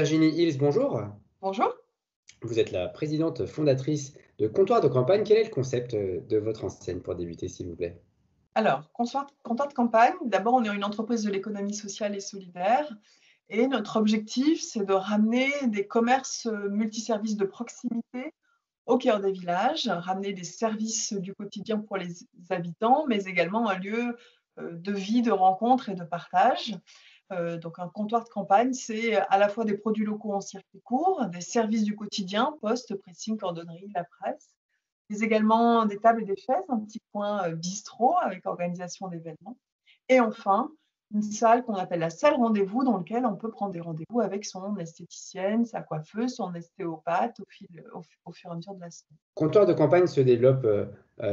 Virginie Hills, bonjour. Bonjour. Vous êtes la présidente fondatrice de Comptoir de Campagne. Quel est le concept de votre enseigne pour débuter, s'il vous plaît? Alors, Comptoir de campagne, d'abord, on est une entreprise de l'économie sociale et solidaire et notre objectif, c'est de ramener des commerces multiservices de proximité au cœur des villages, ramener des services du quotidien pour les habitants, mais également un lieu de vie, de rencontre et de partage. Donc un comptoir de campagne, c'est à la fois des produits locaux en circuit court, des services du quotidien, poste, pressing, cordonnerie, la presse, mais également des tables et des chaises, un petit coin bistrot avec organisation d'événements. Et enfin, une salle qu'on appelle la salle rendez-vous, dans laquelle on peut prendre des rendez-vous avec son esthéticienne, sa coiffeuse, son ostéopathe au fur et à mesure de la semaine. Comptoir de Campagne se développe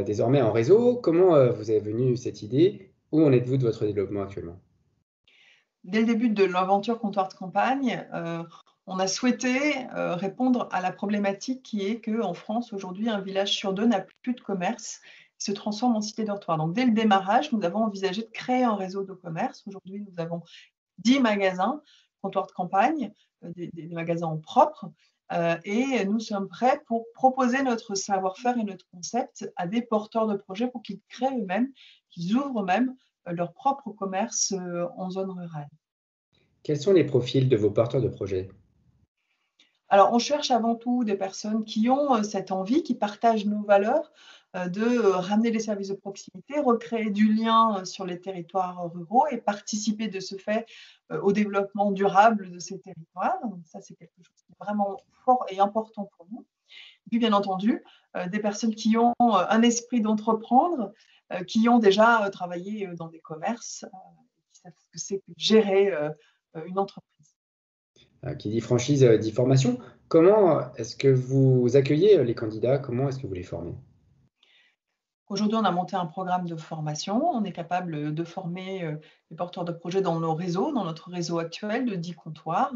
désormais en réseau. Comment vous est venue cette idée? Où en êtes-vous de votre développement actuellement? Dès le début de l'aventure comptoir de campagne, on a souhaité répondre à la problématique qui est qu'en France, aujourd'hui, un village sur deux n'a plus de commerce, se transforme en cité dortoir. Donc, dès le démarrage, nous avons envisagé de créer un réseau de commerce. Aujourd'hui, nous avons 10 magasins comptoir de campagne, des magasins en propre, et nous sommes prêts pour proposer notre savoir-faire et notre concept à des porteurs de projets pour qu'ils créent eux-mêmes, qu'ils ouvrent eux-mêmes leur propre commerce en zone rurale. Quels sont les profils de vos porteurs de projets? Alors, on cherche avant tout des personnes qui ont cette envie, qui partagent nos valeurs, de ramener les services de proximité, recréer du lien sur les territoires ruraux et participer de ce fait au développement durable de ces territoires. Donc ça, c'est quelque chose qui est vraiment fort et important pour nous. Et puis, bien entendu, des personnes qui ont un esprit d'entreprendre, qui ont déjà travaillé dans des commerces, qui savent ce que c'est que de gérer une entreprise. Qui dit franchise dit formation. Comment est-ce que vous accueillez les candidats? Comment est-ce que vous les formez? Aujourd'hui, on a monté un programme de formation. On est capable de former les porteurs de projets dans nos réseaux, dans notre réseau actuel de 10 comptoirs.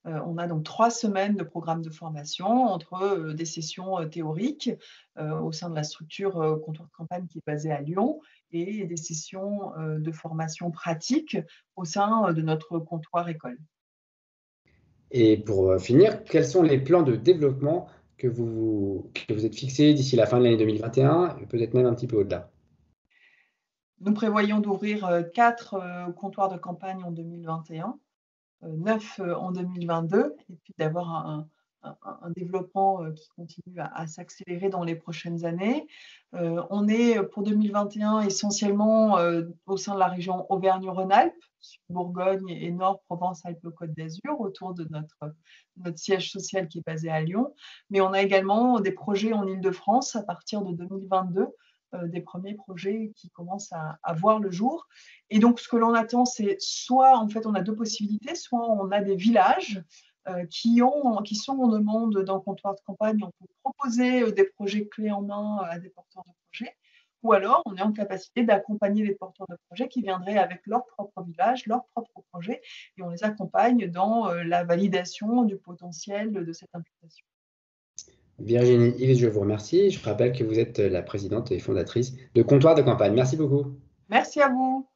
On a donc 3 semaines de programme de formation entre des sessions théoriques au sein de la structure comptoir de campagne qui est basée à Lyon et des sessions de formation pratique au sein de notre comptoir école. Et pour finir, quels sont les plans de développement que vous êtes fixés d'ici la fin de l'année 2021 et peut-être même un petit peu au-delà? Nous prévoyons d'ouvrir 4 comptoirs de campagne en 2021. 9 en 2022 et puis d'avoir un développement qui continue à s'accélérer dans les prochaines années. On est pour 2021 essentiellement au sein de la région Auvergne-Rhône-Alpes, Bourgogne et Nord, Provence-Alpes-Côte d'Azur, autour de notre siège social qui est basé à Lyon. Mais on a également des projets en Île-de-France à partir de 2022, des premiers projets qui commencent à voir le jour. Et donc, ce que l'on attend, c'est soit, en fait, on a deux possibilités, soit on a des villages qui sont en demande d'un comptoir de campagne, on peut proposer des projets clés en main à des porteurs de projets, ou alors on est en capacité d'accompagner les porteurs de projets qui viendraient avec leur propre village, leur propre projet, et on les accompagne dans la validation du potentiel de cette implication. Virginie Hills, je vous remercie. Je rappelle que vous êtes la présidente et fondatrice de Comptoir de Campagne. Merci beaucoup. Merci à vous.